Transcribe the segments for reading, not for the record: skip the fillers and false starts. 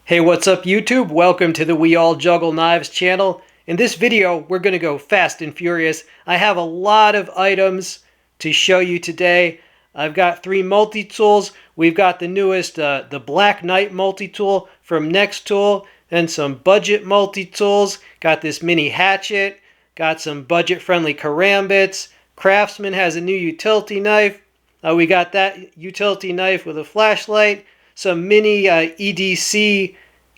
Hey, what's up YouTube? Welcome to the We All Juggle Knives channel. In this video, we're going to go fast and furious. I have a lot of items to show you today. I've got 3 multi-tools. We've got the newest, the Black Knight multi-tool from Nextool, and some budget multi-tools. Got this mini hatchet, got some budget-friendly karambits. Craftsman has a new utility knife. We got that utility knife with a flashlight. Some mini EDC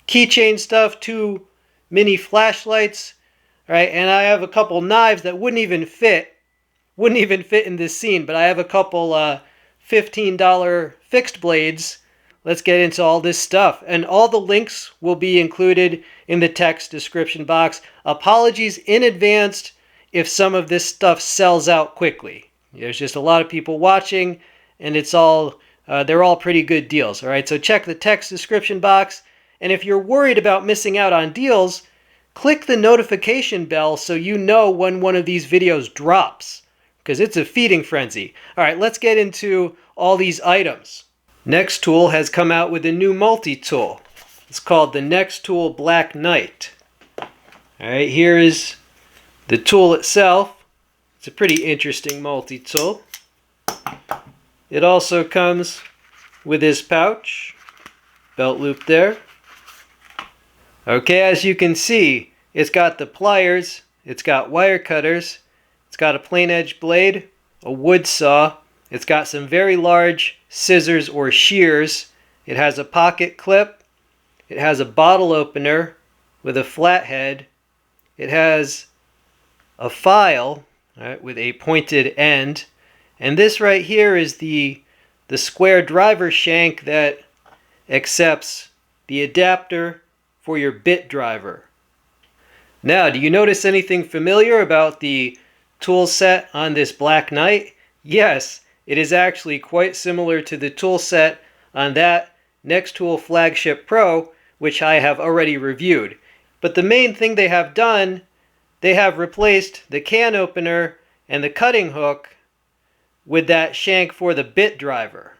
keychain stuff, 2 mini flashlights, right? And I have a couple knives that wouldn't even fit in this scene, but I have a couple $15 fixed blades. Let's get into all this stuff, and all the links will be included in the text description box. Apologies in advance if some of this stuff sells out quickly. There's just a lot of people watching, and it's all they're all pretty good deals. All right, so check the text description box. And if you're worried about missing out on deals, click the notification bell so you know when one of these videos drops, because it's a feeding frenzy. All right, let's get into all these items. Nextool has come out with a new multi-tool. It's called the Nextool Black Knight. All right, here is the tool itself. It's a pretty interesting multi-tool. It also comes with this pouch, belt loop there. Okay, as you can see, it's got the pliers, it's got wire cutters, it's got a plain edge blade, a wood saw, it's got some very large scissors or shears, it has a pocket clip, it has a bottle opener with a flathead, it has a file, right, with a pointed end. And this right here is the square driver shank that accepts the adapter for your bit driver. Now, do you notice anything familiar about the tool set on this Black Knight? Yes, it is actually quite similar to the tool set on that Nextool Flagship Pro, which I have already reviewed. But the main thing they have done, they have replaced the can opener and the cutting hook with that shank for the bit driver.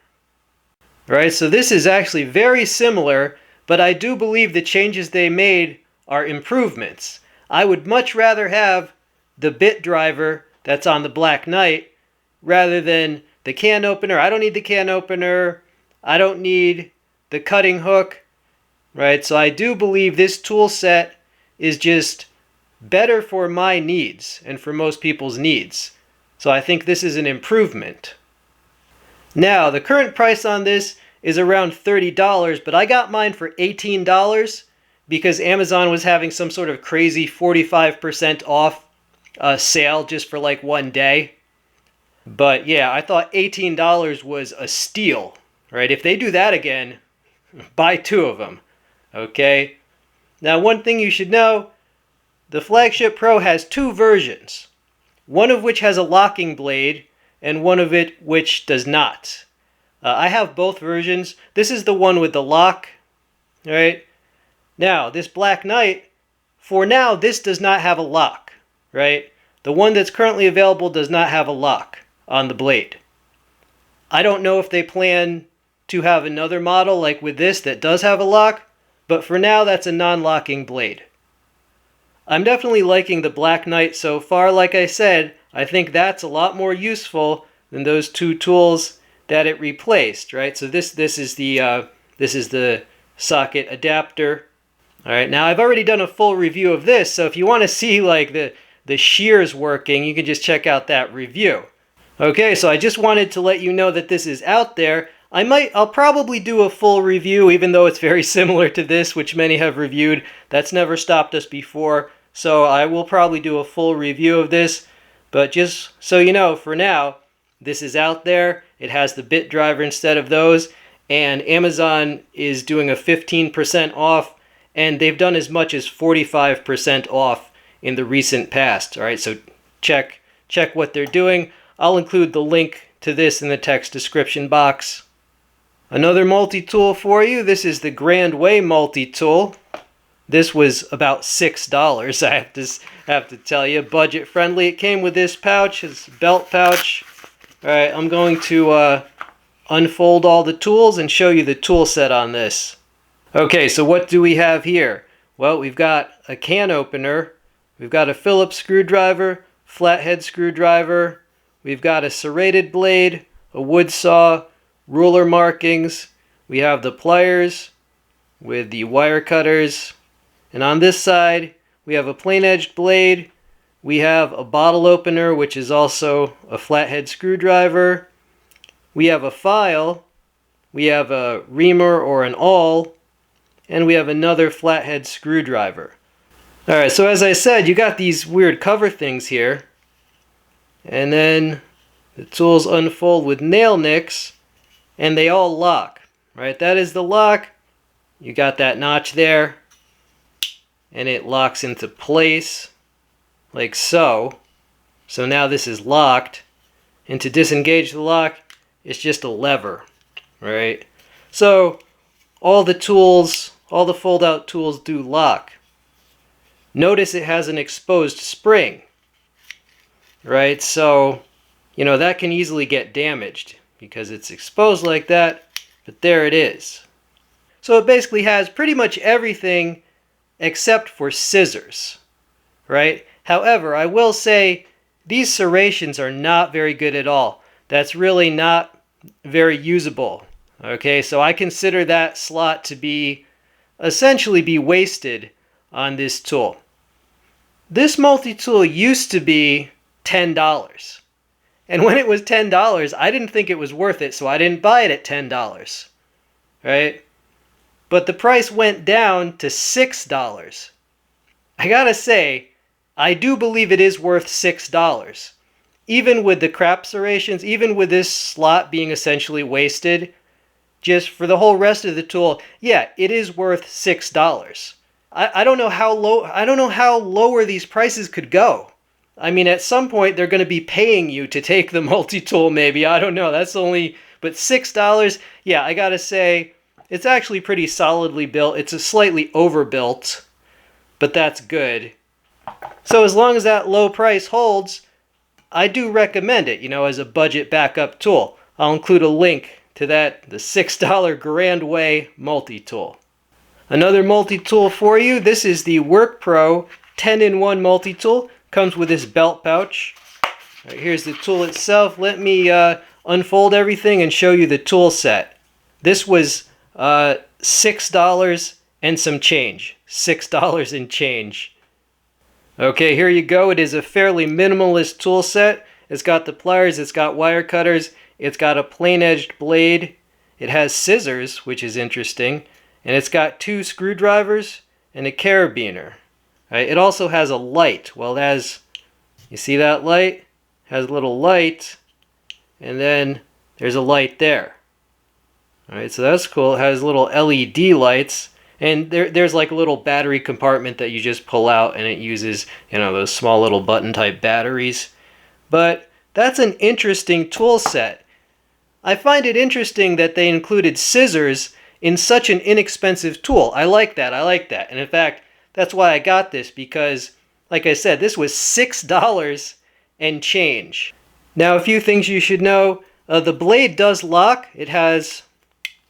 Right, so this is actually very similar, but I do believe the changes they made are improvements. I would much rather have the bit driver that's on the Black Knight rather than the can opener. I don't need the can opener. I don't need the cutting hook. Right, so I do believe this tool set is just better for my needs and for most people's needs. So I think this is an improvement. Now, the current price on this is around $30, but I got mine for $18 because Amazon was having some sort of crazy 45% off sale just for like one day. But yeah, I thought $18 was a steal, right? If they do that again, buy 2 of them, okay? Now, one thing you should know, the Flagship Pro has 2 versions. One of which has a locking blade, and one of it which does not. I have both versions. This is the one with the lock, right? Now, this Black Knight, for now, this does not have a lock, right? The one that's currently available does not have a lock on the blade. I don't know if they plan to have another model like with this that does have a lock, but for now, that's a non-locking blade. I'm definitely liking the Black Knight so far. Like I said, I think that's a lot more useful than those 2 tools that it replaced, right? So this is the socket adapter. All right, now I've already done a full review of this, so if you want to see like the shears working, you can just check out that review. Okay, so I just wanted to let you know that this is out there. I'll probably do a full review, even though it's very similar to this, which many have reviewed. That's never stopped us before. So I will probably do a full review of this. But just so you know, for now, this is out there. It has the bit driver instead of those. And Amazon is doing a 15% off. And they've done as much as 45% off in the recent past. All right, so check what they're doing. I'll include the link to this in the text description box. Another multi-tool for you. This is the Grand Way multi-tool. This was about $6, I have to tell you. Budget friendly. It came with this pouch, this belt pouch. All right, I'm going to unfold all the tools and show you the tool set on this. Okay, so what do we have here? Well, we've got a can opener, we've got a Phillips screwdriver, flathead screwdriver, we've got a serrated blade, a wood saw, ruler markings, we have the pliers with the wire cutters, and on this side we have a plain-edged blade, we have a bottle opener, which is also a flathead screwdriver, we have a file, we have a reamer or an awl, and we have another flathead screwdriver. Alright, so as I said, you got these weird cover things here. And then the tools unfold with nail nicks, and they all lock. Right, that is the lock. You got that notch there, and it locks into place, like so. So now this is locked, and to disengage the lock, it's just a lever. Right? So all the tools, all the fold-out tools do lock. Notice it has an exposed spring, right? So, that can easily get damaged because it's exposed like that, but there it is. So it basically has pretty much everything except for scissors, right? However, I will say these serrations are not very good at all. That's really not very usable. Okay, so I consider that slot to be essentially be wasted on this tool. This multi-tool used to be $10. And when it was $10, I didn't think it was worth it, so I didn't buy it at $10. Right? But the price went down to $6. I gotta say, I do believe it is worth $6. Even with the crap serrations, even with this slot being essentially wasted, just for the whole rest of the tool, yeah, it is worth $6. I don't know how lower these prices could go. I mean, at some point they're going to be paying you to take the multi-tool, maybe. I don't know. But $6, yeah, I gotta say, it's actually pretty solidly built. It's a slightly overbuilt, but that's good. So as long as that low price holds, I do recommend it, as a budget backup tool. I'll include a link to that, the $6 Grand Way multi-tool. Another multi-tool for you, this is the Workpro 10-in-1 multi-tool. Comes with this belt pouch. Right, here's the tool itself. Let me unfold everything and show you the tool set. This was $6 and some change. $6 and change. Okay, here you go. It is a fairly minimalist tool set. It's got the pliers, it's got wire cutters, it's got a plain-edged blade, it has scissors, which is interesting, and it's got 2 screwdrivers and a carabiner. Right, it also has a light. Well, you see that light? It has a little light, and then there's a light there. Alright, so that's cool. It has little LED lights, and there's like a little battery compartment that you just pull out, and it uses, those small little button type batteries. But that's an interesting tool set. I find it interesting that they included scissors in such an inexpensive tool. I like that. And in fact, that's why I got this, because, like I said, this was $6 and change. Now, a few things you should know. The blade does lock. It has,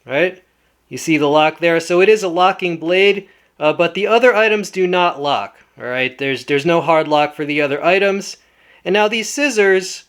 right? You see the lock there. So it is a locking blade, but the other items do not lock. All right, there's no hard lock for the other items. And now these scissors,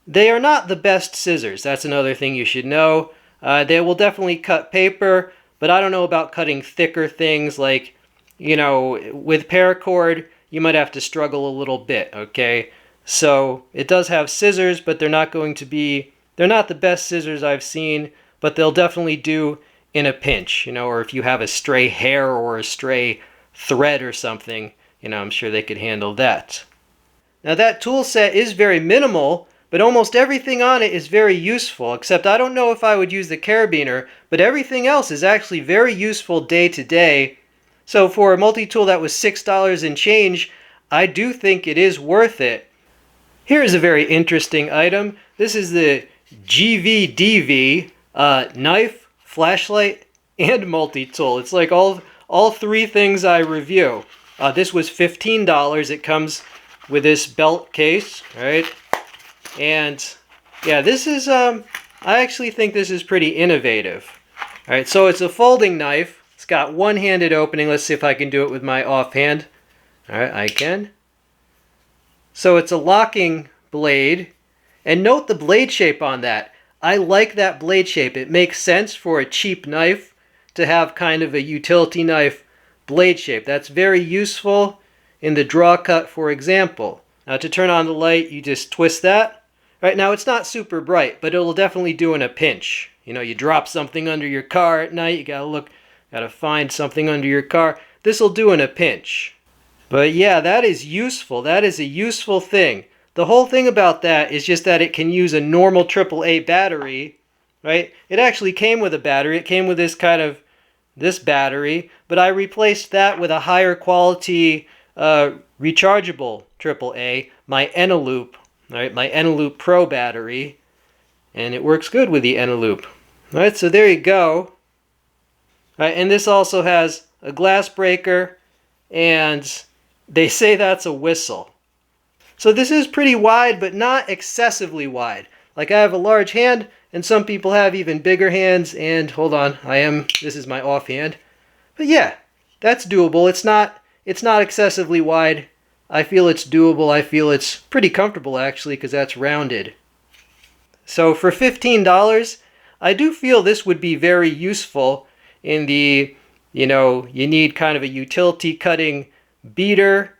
they are not the best scissors. That's another thing you should know. They will definitely cut paper, but I don't know about cutting thicker things like, with paracord, you might have to struggle a little bit, okay? So it does have scissors, but they're not the best scissors I've seen, but they'll definitely do in a pinch, or if you have a stray hair or a stray thread or something, I'm sure they could handle that. Now that tool set is very minimal, but almost everything on it is very useful, except I don't know if I would use the carabiner, but everything else is actually very useful day to day. So for a multi-tool that was $6 and change, I do think it is worth it. Here is a very interesting item. This is the GVDV knife, flashlight, and multi-tool. It's like all 3 things I review. This was $15. It comes with this belt case, right? And yeah, this is, I actually think this is pretty innovative. All right, so it's a folding knife. It's got one-handed opening. Let's see if I can do it with my offhand. All right, I can. So it's a locking blade. And note the blade shape on that. I like that blade shape. It makes sense for a cheap knife to have kind of a utility knife blade shape. That's very useful in the draw cut, for example. Now to turn on the light, you just twist that. Right now it's not super bright, but it'll definitely do in a pinch. You know, you drop something under your car at night, you gotta find something under your car. This'll do in a pinch. But yeah, that is useful. That is a useful thing. The whole thing about that is just that it can use a normal AAA battery, right? It actually came with a battery. It came with this battery, but I replaced that with a higher quality rechargeable AAA, my Eneloop, right? My Eneloop Pro battery, and it works good with the Eneloop. All right, so there you go. All right, and this also has a glass breaker, and they say that's a whistle. So this is pretty wide, but not excessively wide. Like I have a large hand, and some people have even bigger hands, and hold on, this is my offhand. But yeah, that's doable. It's not excessively wide. I feel it's doable. I feel it's pretty comfortable actually, because that's rounded. So for $15, I do feel this would be very useful in the, you need kind of a utility cutting beater,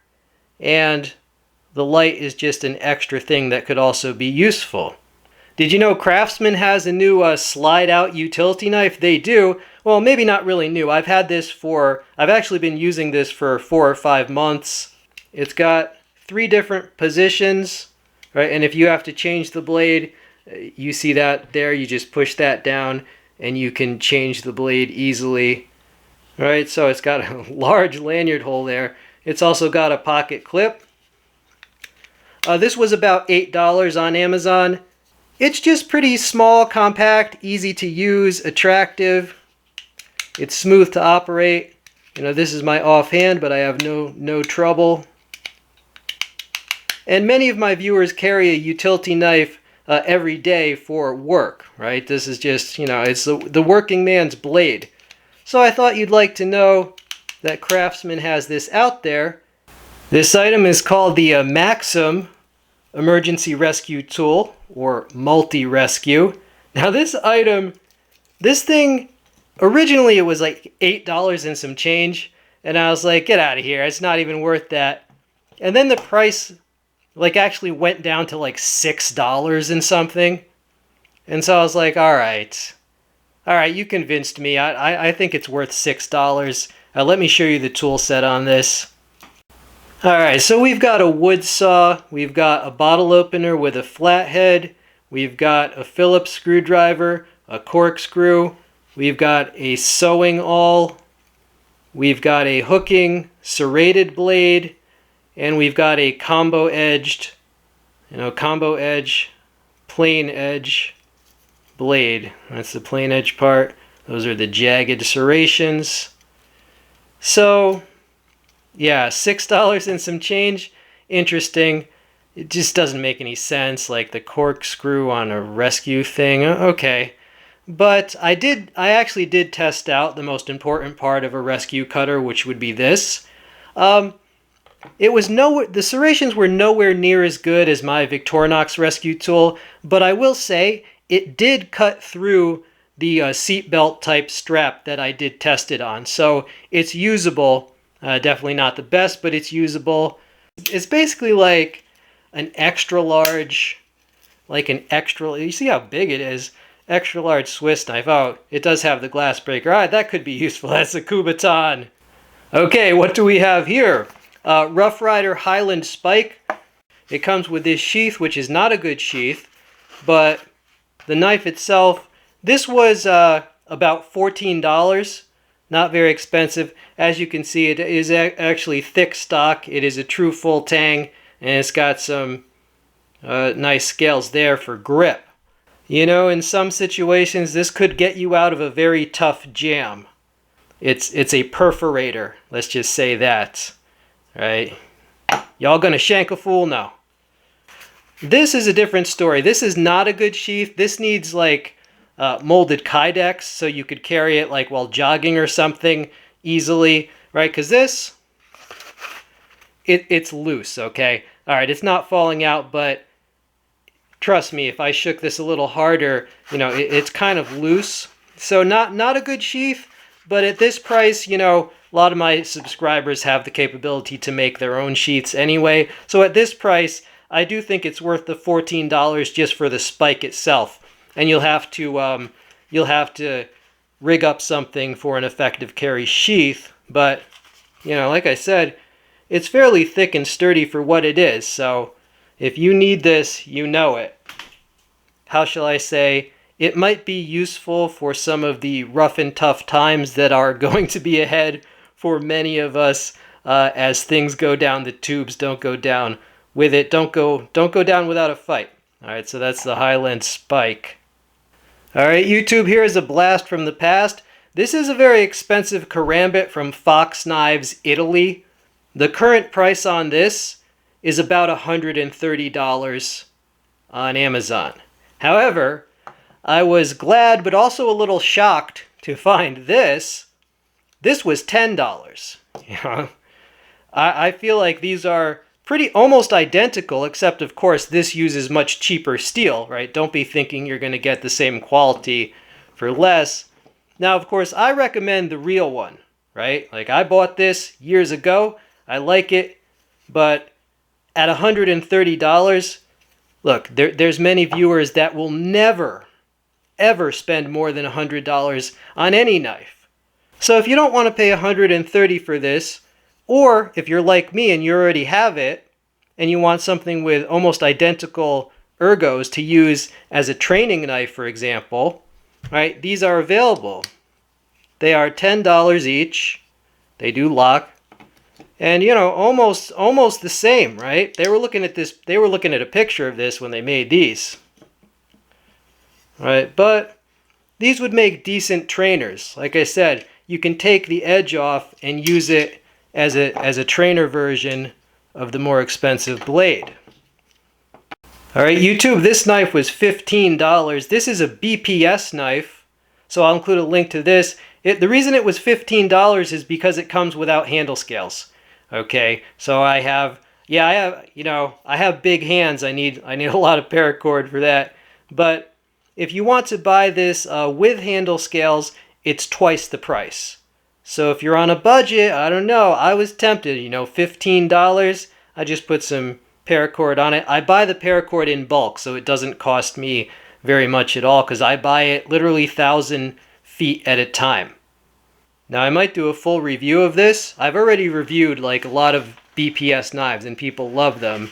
and the light is just an extra thing that could also be useful. Did you know Craftsman has a new slide-out utility knife? They do. Well, maybe not really new. I've actually been using this for 4 or 5 months. It's got 3 different positions, right? And if you have to change the blade, you see that there, you just push that down and you can change the blade easily. Right, so it's got a large lanyard hole there. It's also got a pocket clip. This was about $8 on Amazon. It's just pretty small, compact, easy to use, attractive. It's smooth to operate. This is my offhand, but I have no trouble. And many of my viewers carry a utility knife every day for work, right? This is just, it's the working man's blade. So I thought you'd like to know that Craftsman has this out there. This item is called the Maxim Emergency Rescue Tool, or Multi-Rescue. Now this thing, originally it was like $8 and some change, and I was like, get out of here, it's not even worth that. And then the price actually went down to like $6 and something. And so I was like, all right, you convinced me. I think it's worth $6. Let me show you the tool set on this. All right, so we've got a wood saw, we've got a bottle opener with a flathead, we've got a Phillips screwdriver, a corkscrew, we've got a sewing awl, we've got a hooking serrated blade, and we've got a combo edge, plain edge blade. That's the plain edge part. Those are the jagged serrations. So yeah, $6 and some change. Interesting. It just doesn't make any sense, like the corkscrew on a rescue thing. Okay. But I actually did test out the most important part of a rescue cutter, which would be this. The serrations were nowhere near as good as my Victorinox rescue tool, but I will say it did cut through the seatbelt type strap that I did test it on. So it's usable. Definitely not the best, but it's usable. It's basically like an extra large, you see how big it is? Extra large Swiss knife. Oh, it does have the glass breaker. All right, that could be useful. That's a Kubotan. Okay, what do we have here? Rough Rider Highland Spike. It comes with this sheath, which is not a good sheath, but the knife itself, this was about $14. Not very expensive. As you can see, it is actually thick stock. It is a true full tang, and it's got some nice scales there for grip. In some situations, this could get you out of a very tough jam. It's a perforator, let's just say that. Right? Y'all gonna shank a fool? No. This is a different story. This is not a good sheath. This needs molded kydex, so you could carry it while jogging or something. easily, right? Because this, it's loose, okay? All right, it's not falling out, but trust me, if I shook this a little harder, you know, it's kind of loose. So not a good sheath, but at this price, you know, a lot of my subscribers have the capability to make their own sheaths anyway. So at this price, I do think it's worth the $14 just for the spike itself. And you'll have to rig up something for an effective carry sheath. But, you know, like I said, it's fairly thick and sturdy for what it is. So if you need this, you know it. How shall I say? It might be useful for some of the rough and tough times that are going to be ahead for many of us as things go down the tubes. Don't go down with it. Don't go down without a fight. All right, so that's the Highland Spike. All right, YouTube, here is a blast from the past. This is a very expensive Karambit from Fox Knives, Italy. The current price on this is about $130 on Amazon. However, I was glad but also a little shocked to find this. This was $10. You know, I feel like these are pretty almost identical, except of course this uses much cheaper steel, right? Don't be thinking you're going to get the same quality for less. Now, of course, I recommend the real one, right? Like I bought this years ago. I like it, but at $130, look, there's many viewers that will never, ever spend more than $100 on any knife. So if you don't want to pay $130 for this, or if you're like me and you already have it, and you want something with almost identical ergos to use as a training knife, for example, right? These are available. They are $10 each. They do lock. And, you know, almost the same, right? They were looking at this, they were looking at a picture of this when they made these. Right? But these would make decent trainers. Like I said, you can take the edge off and use it as a trainer version of the more expensive blade. All right, YouTube, this knife was $15. This is a BPS knife, so I'll include a link to this. The reason it was $15 is because it comes without handle scales. Okay, so I have big hands. I need a lot of paracord for that. But if you want to buy this with handle scales, it's twice the price. So if you're on a budget, I don't know, I was tempted, you know, $15. I just put some paracord on it. I buy the paracord in bulk, so it doesn't cost me very much at all because I buy it literally 1,000 feet at a time. Now I might do a full review of this. I've already reviewed like a lot of BPS knives and people love them,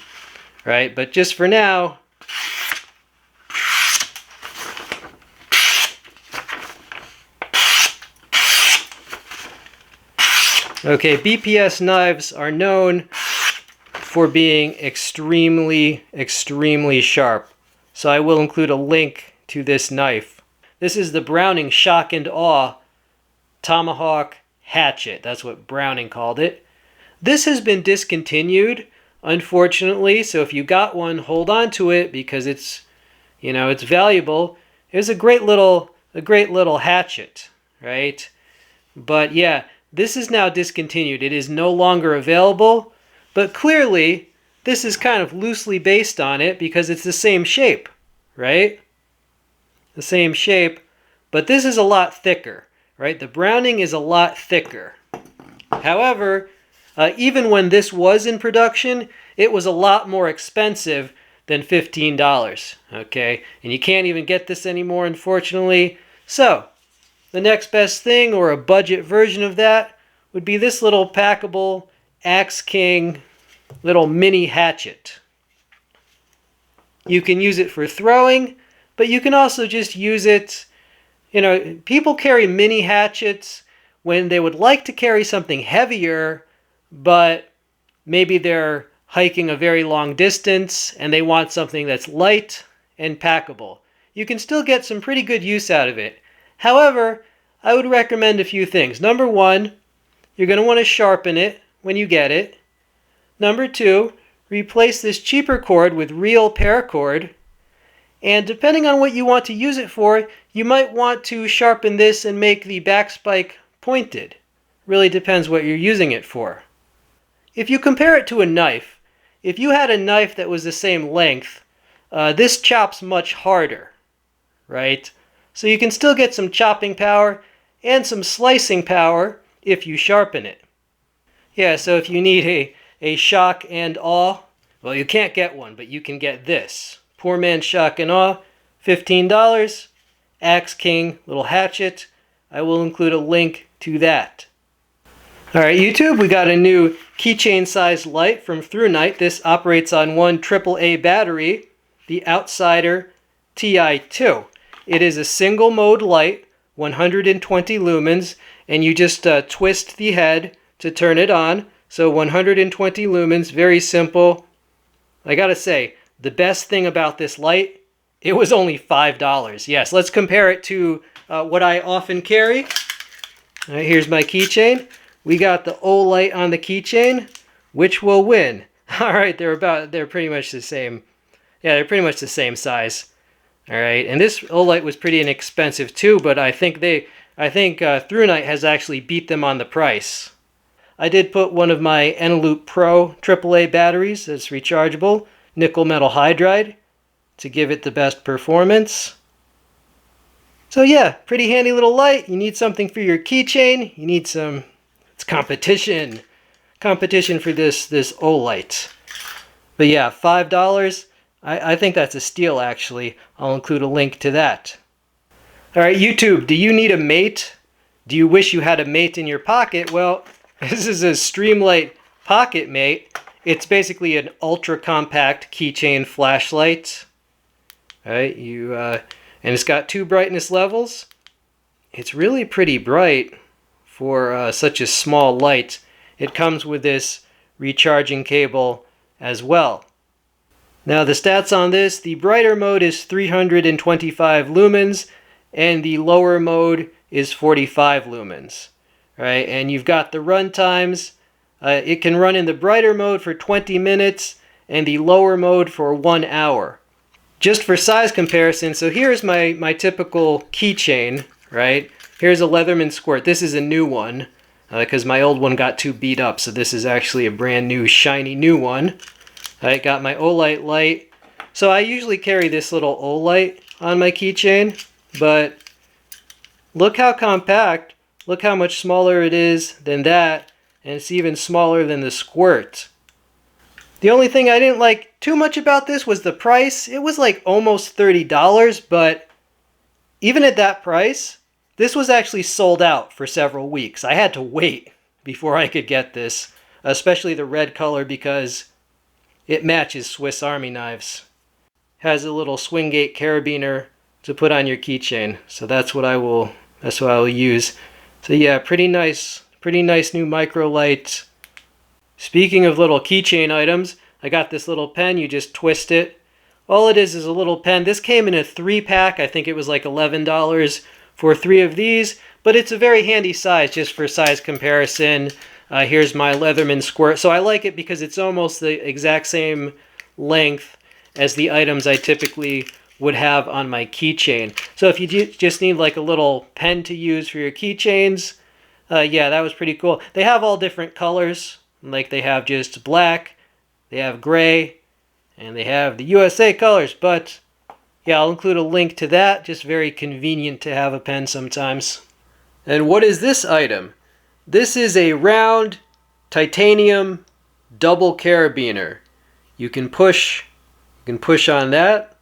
right? But just for now, okay, BPS knives are known for being extremely, extremely sharp. So I will include a link to this knife. This is the Browning Shock and Awe Tomahawk Hatchet. That's what Browning called it. This has been discontinued, unfortunately. So if you got one, hold on to it because it's, you know, it's valuable. It was a great little hatchet, right? But yeah, this is now discontinued. It is no longer available, but clearly this is kind of loosely based on it because it's the same shape, right? The same shape, but this is a lot thicker, right? The Browning is a lot thicker. However, even when this was in production, it was a lot more expensive than $15, okay? And you can't even get this anymore, unfortunately. So, the next best thing, or a budget version of that, would be this little packable Axe King little mini hatchet. You can use it for throwing, but you can also just use it, you know, people carry mini hatchets when they would like to carry something heavier, but maybe they're hiking a very long distance and they want something that's light and packable. You can still get some pretty good use out of it. However, I would recommend a few things. Number one, you're going to want to sharpen it when you get it. Number two, replace this cheaper cord with real paracord. And depending on what you want to use it for, you might want to sharpen this and make the back spike pointed. Really depends what you're using it for. If you compare it to a knife, if you had a knife that was the same length, this chops much harder, right? So you can still get some chopping power and some slicing power if you sharpen it. Yeah, so if you need a shock and awe, well, you can't get one, but you can get this. Poor Man's Shock and Awe, $15. Axe King little hatchet. I will include a link to that. Alright, YouTube, we got a new keychain sized light from Thrunite. This operates on one AAA battery, the Outsider TI2. It is a single mode light, 120 lumens, and you just twist the head to turn it on. So 120 lumens, very simple. I gotta say, the best thing about this light, it was only $5. Yes, let's compare it to what I often carry. All right, here's my keychain. We got the O light on the keychain. Which will win? All right, they're pretty much the same. Yeah, they're pretty much the same size. All right, and this O light was pretty inexpensive too, but I think Thrunite has actually beat them on the price. I did put one of my Eneloop Pro AAA batteries that's rechargeable, nickel metal hydride, to give it the best performance. So yeah, pretty handy little light. You need something for your keychain. You need some, it's competition for this O light. But yeah, $5. I think that's a steal actually. I'll include a link to that. All right, YouTube, do you need a mate? Do you wish you had a mate in your pocket? Well, this is a Streamlight Pocket Mate. It's basically an ultra compact keychain flashlight. All right, and it's got 2 brightness levels. It's really pretty bright for such a small light. It comes with this recharging cable as well. Now the stats on this, the brighter mode is 325 lumens and the lower mode is 45 lumens. Right, and you've got the run times. It can run in the brighter mode for 20 minutes and the lower mode for 1 hour. Just for size comparison, so here's my typical keychain, right? Here's a Leatherman squirt. This is a new one because my old one got too beat up, so this is actually a brand new, shiny new one. I got my Olight light. So I usually carry this little Olight on my keychain, but look how compact. Look how much smaller it is than that, and it's even smaller than the squirt. The only thing I didn't like too much about this was the price. It was like almost $30, but even at that price, this was actually sold out for several weeks. I had to wait before I could get this, especially the red color because it matches Swiss Army knives. Has a little swing gate carabiner to put on your keychain, so that's what I will use. So yeah, pretty nice new micro light. Speaking of little keychain items, I got this little pen. You just twist it. All it is a little pen. This came in a 3-pack. I think it was like $11 for 3 of these, but it's a very handy size just for size comparison. Here's my Leatherman squirt. So I like it because it's almost the exact same length as the items I typically would have on my keychain. So if you just need like a little pen to use for your keychains, yeah, that was pretty cool. They have all different colors. Like they have just black, they have gray, and they have the USA colors. But yeah, I'll include a link to that. Just very convenient to have a pen sometimes. And what is this item? This is a round titanium double carabiner. You can push on that.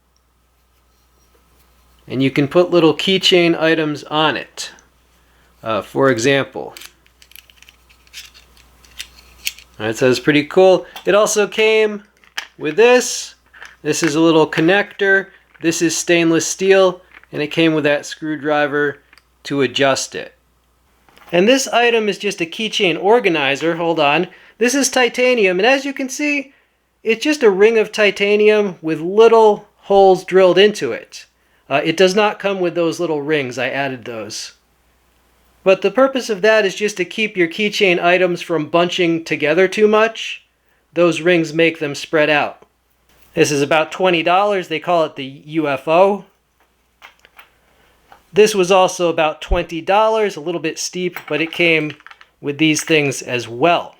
And you can put little keychain items on it. For example. Alright, so it's pretty cool. It also came with this. This is a little connector. This is stainless steel. And it came with that screwdriver to adjust it. And this item is just a keychain organizer. Hold on. This is titanium. And as you can see, it's just a ring of titanium with little holes drilled into it. It does not come with those little rings. I added those. But the purpose of that is just to keep your keychain items from bunching together too much. Those rings make them spread out. This is about $20. They call it the UFO. This was also about $20, a little bit steep, but it came with these things as well.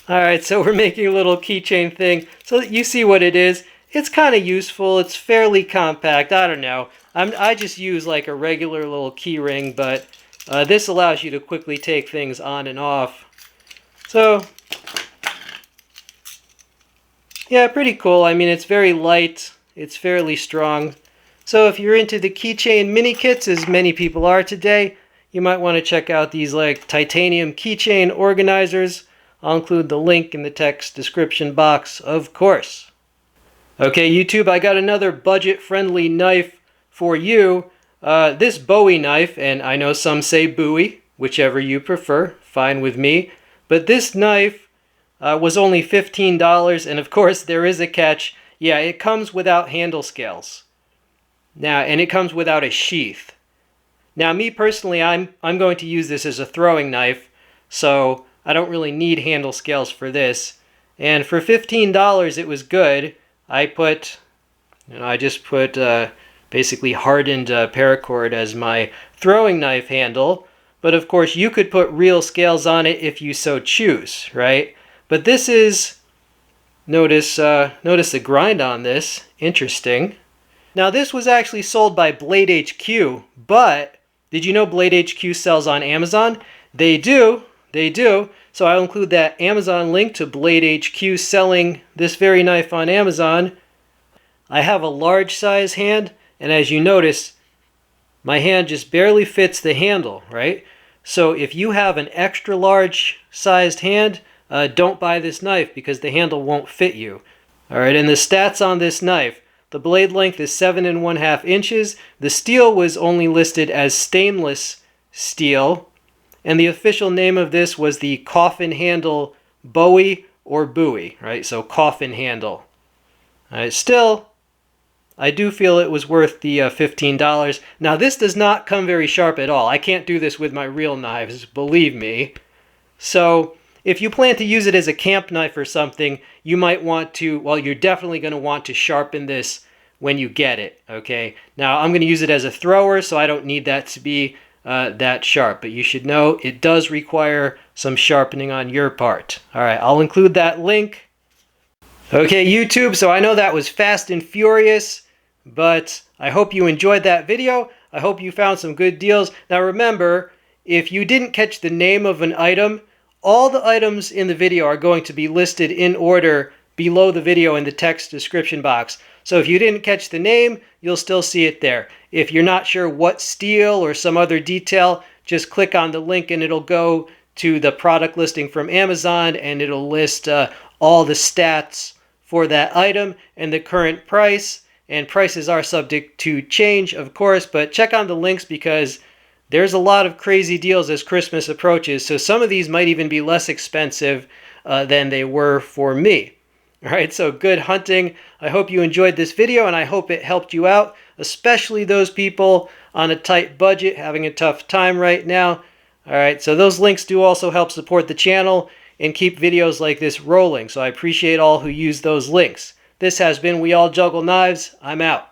Alright, so we're making a little keychain thing so that you see what it is. It's kind of useful. It's fairly compact. I don't know. I just use like a regular little key ring, but this allows you to quickly take things on and off. So, yeah, pretty cool. I mean, it's very light. It's fairly strong. So if you're into the keychain mini kits, as many people are today, you might want to check out these like titanium keychain organizers. I'll include the link in the text description box, of course. Okay, YouTube, I got another budget-friendly knife for you. This Bowie knife, and I know some say Bowie, whichever you prefer, fine with me. But this knife was only $15, and of course there is a catch. Yeah, it comes without handle scales. Now, and it comes without a sheath. Now, me personally, I'm going to use this as a throwing knife, so I don't really need handle scales for this. And for $15, it was good. I just put basically hardened paracord as my throwing knife handle. But of course, you could put real scales on it if you so choose, right? But this is, notice the grind on this. Interesting. Now, this was actually sold by Blade HQ, but did you know Blade HQ sells on Amazon? They do. They do. So I'll include that Amazon link to Blade HQ selling this very knife on Amazon. I have a large size hand, and as you notice, my hand just barely fits the handle, right? So if you have an extra large sized hand, don't buy this knife because the handle won't fit you. All right, and the stats on this knife. The blade length is 7 1/2 inches. The steel was only listed as stainless steel. And the official name of this was the Coffin handle Bowie or Bowie, right? So Coffin handle. Still, I do feel it was worth the $15. Now, this does not come very sharp at all. I can't do this with my real knives, believe me. So if you plan to use it as a camp knife or something, you might want to, well, you're definitely going to want to sharpen this when you get it, okay? Now, I'm going to use it as a thrower, so I don't need that to be that sharp, but you should know it does require some sharpening on your part. All right, I'll include that link. Okay, YouTube, so I know that was fast and furious, but I hope you enjoyed that video. I hope you found some good deals. Now, remember, if you didn't catch the name of an item, all the items in the video are going to be listed in order below the video in the text description box. So if you didn't catch the name, you'll still see it there. If you're not sure what steel or some other detail, just click on the link and it'll go to the product listing from Amazon and it'll list all the stats for that item and the current price. And prices are subject to change, of course, but check on the links because there's a lot of crazy deals as Christmas approaches, so some of these might even be less expensive than they were for me. All right, so good hunting. I hope you enjoyed this video, and I hope it helped you out, especially those people on a tight budget having a tough time right now. All right, so those links do also help support the channel and keep videos like this rolling, so I appreciate all who use those links. This has been We All Juggle Knives. I'm out.